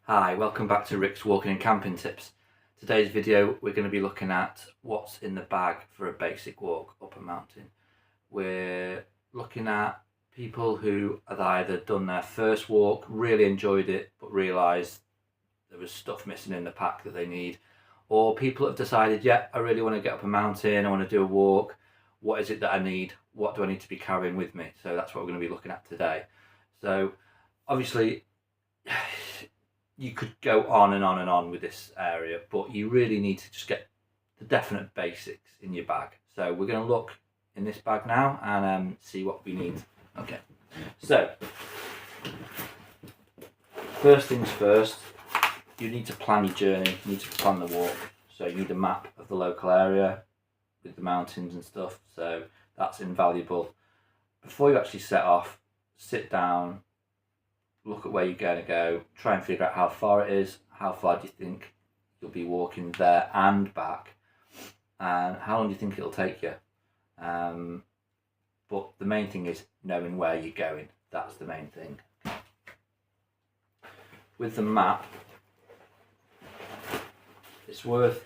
Hi, welcome back to Rick's Walking and Camping Tips. Today's video we're going to be looking at what's in the bag for a basic walk up a mountain. We're looking at people who have either done their first walk, really enjoyed it, but realised there was stuff missing in the pack that they need, or people have decided, yeah, I really want to get up a mountain, I want to do a walk, what is it that I need, what do I need to be carrying with me? So that's what we're going to be looking at today. So obviously you could go on and on and on with this area, but you really need to just get the definite basics in your bag. So we're going to look in this bag now and see what we need. Okay, so first things first, you need to plan your journey, you need to plan the walk. So you need a map of the local area with the mountains and stuff, so that's invaluable. Before you actually set off, sit down, look at where you're going to go, try and figure out how far it is, how far do you think you'll be walking there and back, and how long do you think it'll take you. But the main thing is knowing where you're going. That's the main thing. With the map, it's worth,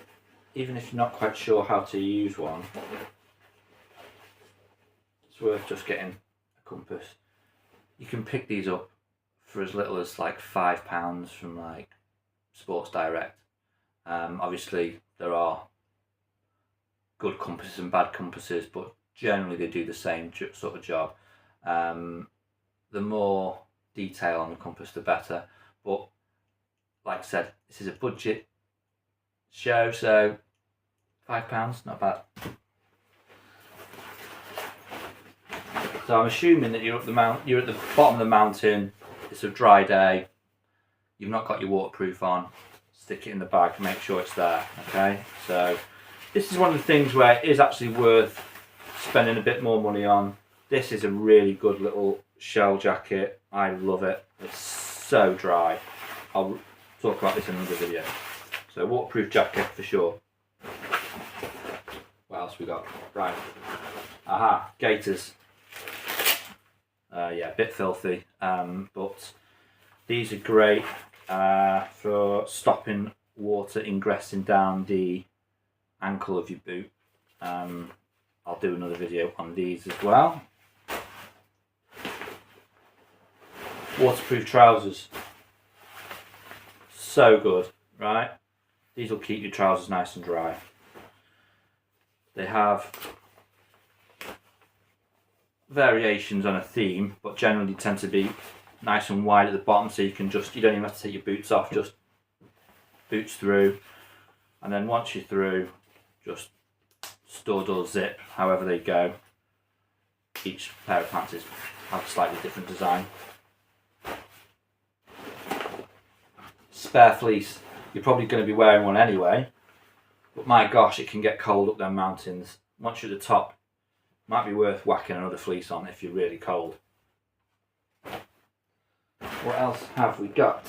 even if you're not quite sure how to use one, it's worth just getting a compass. You can pick these up for as little as like £5 from like Sports Direct. Obviously there are good compasses and bad compasses, but generally they do the same sort of job. The more detail on the compass the better, but like I said, this is a budget show, so £5, not bad. So I'm assuming that you're at the bottom of the mountain. It's a dry day, you've not got your waterproof on, stick it in the bag, make sure it's there, okay? So this is one of the things where it is actually worth spending a bit more money on. This is a really good little shell jacket, I love it, it's so dry. I'll talk about this in another video. So waterproof jacket for sure. What else we got? Right, aha, gaiters. Yeah, a bit filthy, but these are great for stopping water ingressing down the ankle of your boot. I'll do another video on these as well. Waterproof trousers, so good, right? These will keep your trousers nice and dry. They have variations on a theme, but generally tend to be nice and wide at the bottom, so you don't even have to take your boots off, just boots through, and then once you're through, just stud or zip, however they go. Each pair of pants have a slightly different design. Spare fleece, you're probably going to be wearing one anyway, but my gosh, it can get cold up them mountains. Once you're at the top, might be worth whacking another fleece on if you're really cold. What else have we got?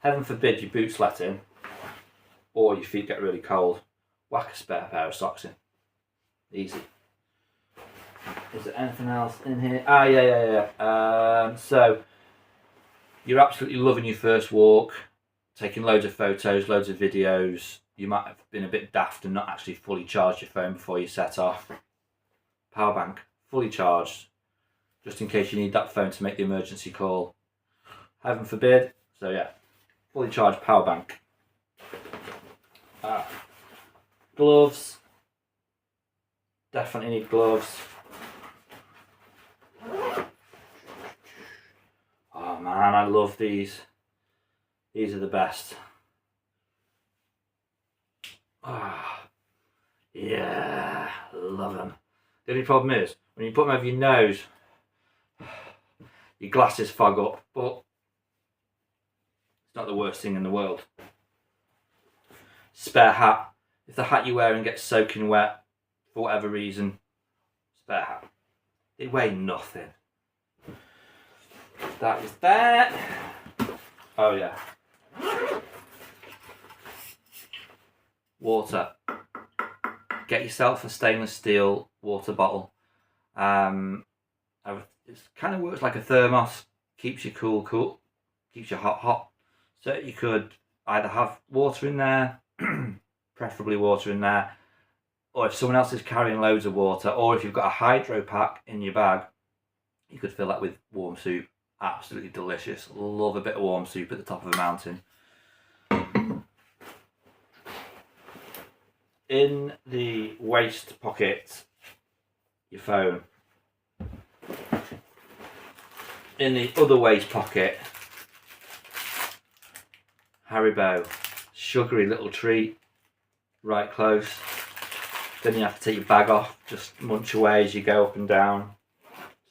Heaven forbid your boots let in or your feet get really cold. Whack a spare pair of socks in. Easy. Is there anything else in here? Yeah. So you're absolutely loving your first walk, taking loads of photos, loads of videos. You might have been a bit daft and not actually fully charged your phone before you set off. Power bank, fully charged, just in case you need that phone to make the emergency call. Heaven forbid. So yeah, fully charged power bank. Gloves, definitely need gloves. Oh man, I love these. These are the best. Yeah, love them. The only problem is, when you put them over your nose, your glasses fog up, but it's not the worst thing in the world. Spare hat. If the hat you're wearing gets soaking wet for whatever reason, spare hat. They weigh nothing. That is that. Oh yeah. Water. Get yourself a stainless steel water bottle. It kind of works like a thermos, keeps you cool, keeps your heart hot. So you could either have water in there, preferably water in there, or if someone else is carrying loads of water, or if you've got a hydro pack in your bag, you could fill that with warm soup. Absolutely delicious. Love a bit of warm soup at the top of a mountain. In the waist pocket, your phone. In the other waist pocket, Haribo, sugary little treat, right close. Then you have to take your bag off, just munch away as you go up and down.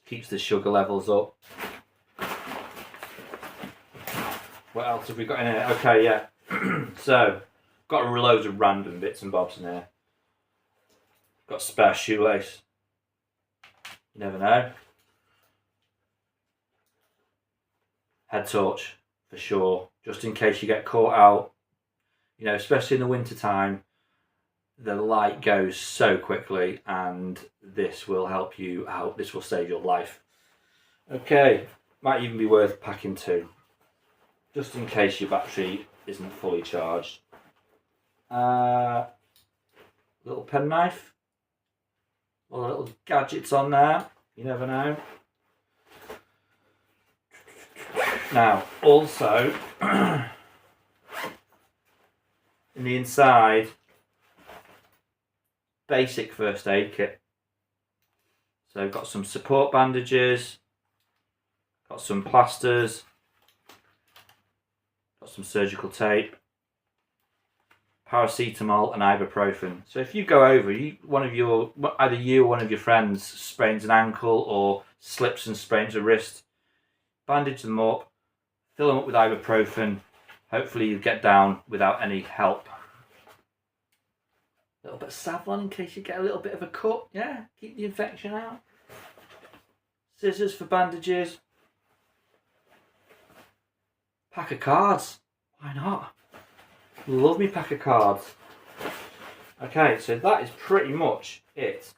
Keeps the sugar levels up. What else have we got in here? Okay, yeah. So, got loads of random bits and bobs in here. Got a spare shoelace. You never know. Head torch, for sure. Just in case you get caught out. You know, especially in the winter time, the light goes so quickly, and this will help you out. This will save your life. Okay, might even be worth packing 2, just in case your battery isn't fully charged. Little penknife, all the little gadgets on there. You never know. Now, also in the inside, basic first aid kit. So got some support bandages, got some plasters, got some surgical tape, paracetamol and ibuprofen. So if you go over, either you or one of your friends sprains an ankle or slips and sprains a wrist, bandage them up, fill them up with ibuprofen. Hopefully you get down without any help. A little bit of Savlon in case you get a little bit of a cut, yeah, keep the infection out. Scissors for bandages. Pack of cards, why not? Love me pack of cards. Okay, so that is pretty much it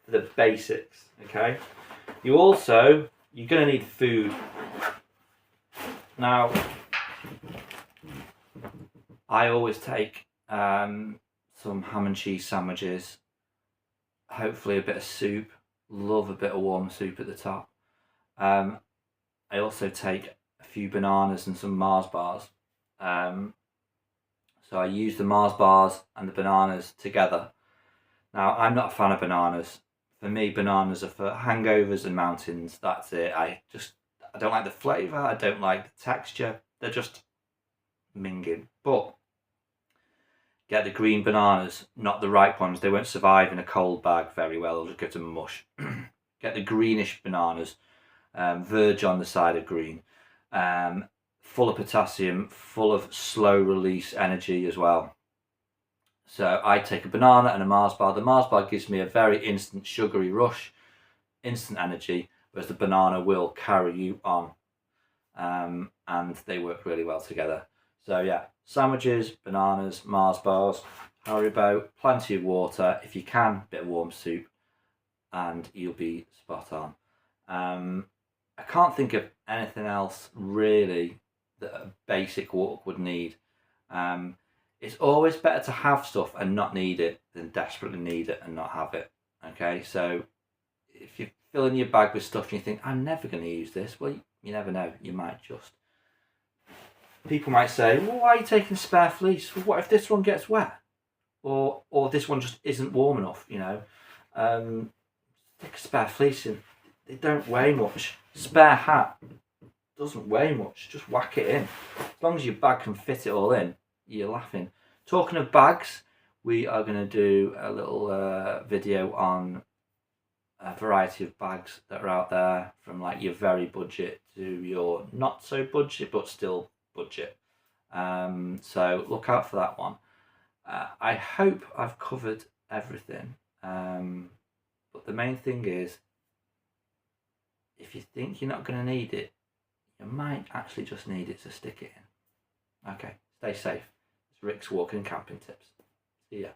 for the basics, okay? You're going to need food. Now, I always take some ham and cheese sandwiches, hopefully a bit of soup. Love a bit of warm soup at the top. I also take a few bananas and some Mars bars. So I use the Mars bars and the bananas together. Now, I'm not a fan of bananas. For me, bananas are for hangovers and mountains. That's it. I don't like the flavour. I don't like the texture. They're just minging. But get the green bananas, not the ripe ones. They won't survive in a cold bag very well. They'll just go to mush. Get the greenish bananas, verge on the side of green, full of potassium, full of slow release energy as well. So I take a banana and a Mars bar. The Mars bar gives me a very instant sugary rush, instant energy, whereas the banana will carry you on, and they work really well together. So yeah, sandwiches, bananas, Mars bars, Haribo, plenty of water, if you can, a bit of warm soup, and you'll be spot on. I can't think of anything else really that a basic walk would need. It's always better to have stuff and not need it than desperately need it and not have it. Okay, so if you're filling your bag with stuff and you think, I'm never going to use this, well, you never know, you might just. People might say, well, why are you taking spare fleece? Well, what if this one gets wet? Or this one just isn't warm enough, you know? Stick a spare fleece in. They don't weigh much. Spare hat doesn't weigh much. Just whack it in. As long as your bag can fit it all in, you're laughing. Talking of bags, we are going to do a little video on a variety of bags that are out there, from like your very budget to your not so budget but still budget. So look out for that one. I hope I've covered everything, but the main thing is, if you think you're not going to need it, you might actually just need it to stick it in. Okay, stay safe. It's Rick's Walking and Camping Tips. See ya.